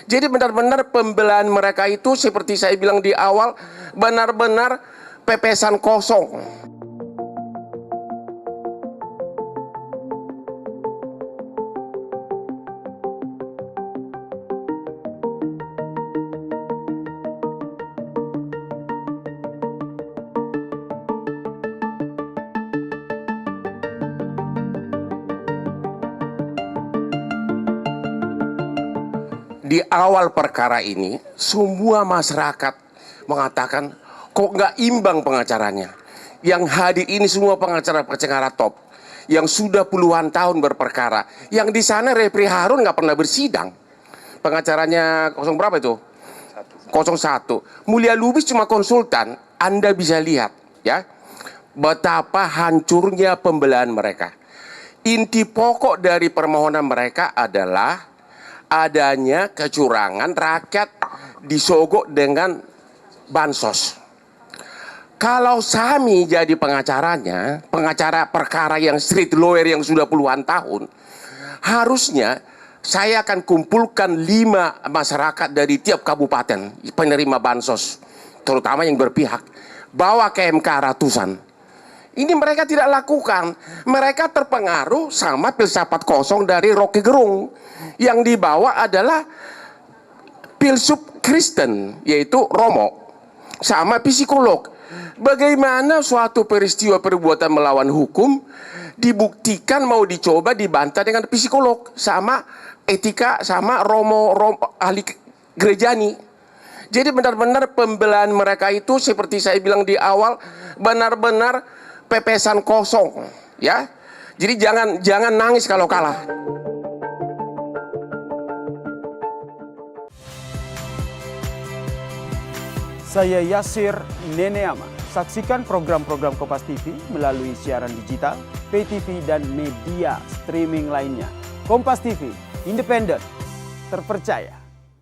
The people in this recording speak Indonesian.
Jadi benar-benar pembelaan mereka itu seperti saya bilang di awal, benar-benar pepesan kosong. Di awal perkara ini, semua masyarakat mengatakan kok nggak imbang pengacaranya. Yang hadir ini semua pengacara-pengacara top yang sudah puluhan tahun berperkara. Yang di sana Repri Harun nggak pernah bersidang. Pengacaranya berapa itu? 01. Mulia Lubis cuma konsultan. Anda bisa lihat ya betapa hancurnya pembelaan mereka. Inti pokok dari permohonan mereka adalah adanya kecurangan, rakyat disogok dengan bansos. Kalau Sami jadi pengacaranya, pengacara perkara yang street lawyer yang sudah puluhan tahun, harusnya saya akan kumpulkan 5 masyarakat dari tiap kabupaten penerima bansos, terutama yang berpihak, bawa ke MK ratusan. Ini mereka tidak lakukan. Mereka terpengaruh sama filsafat kosong dari Rocky Gerung. Yang dibawa adalah filsuf Kristen, yaitu Romo, sama psikolog. Bagaimana suatu peristiwa perbuatan melawan hukum dibuktikan mau dicoba dibantah dengan psikolog, sama etika, sama Romo ahli gerejani. Jadi benar-benar pembelaan mereka itu seperti saya bilang di awal, benar-benar pepesan kosong, ya. Jadi jangan nangis kalau kalah. Saya Yasir Neneama. Saksikan program-program Kompas TV melalui siaran digital, pay TV dan media streaming lainnya. Kompas TV, independen, terpercaya.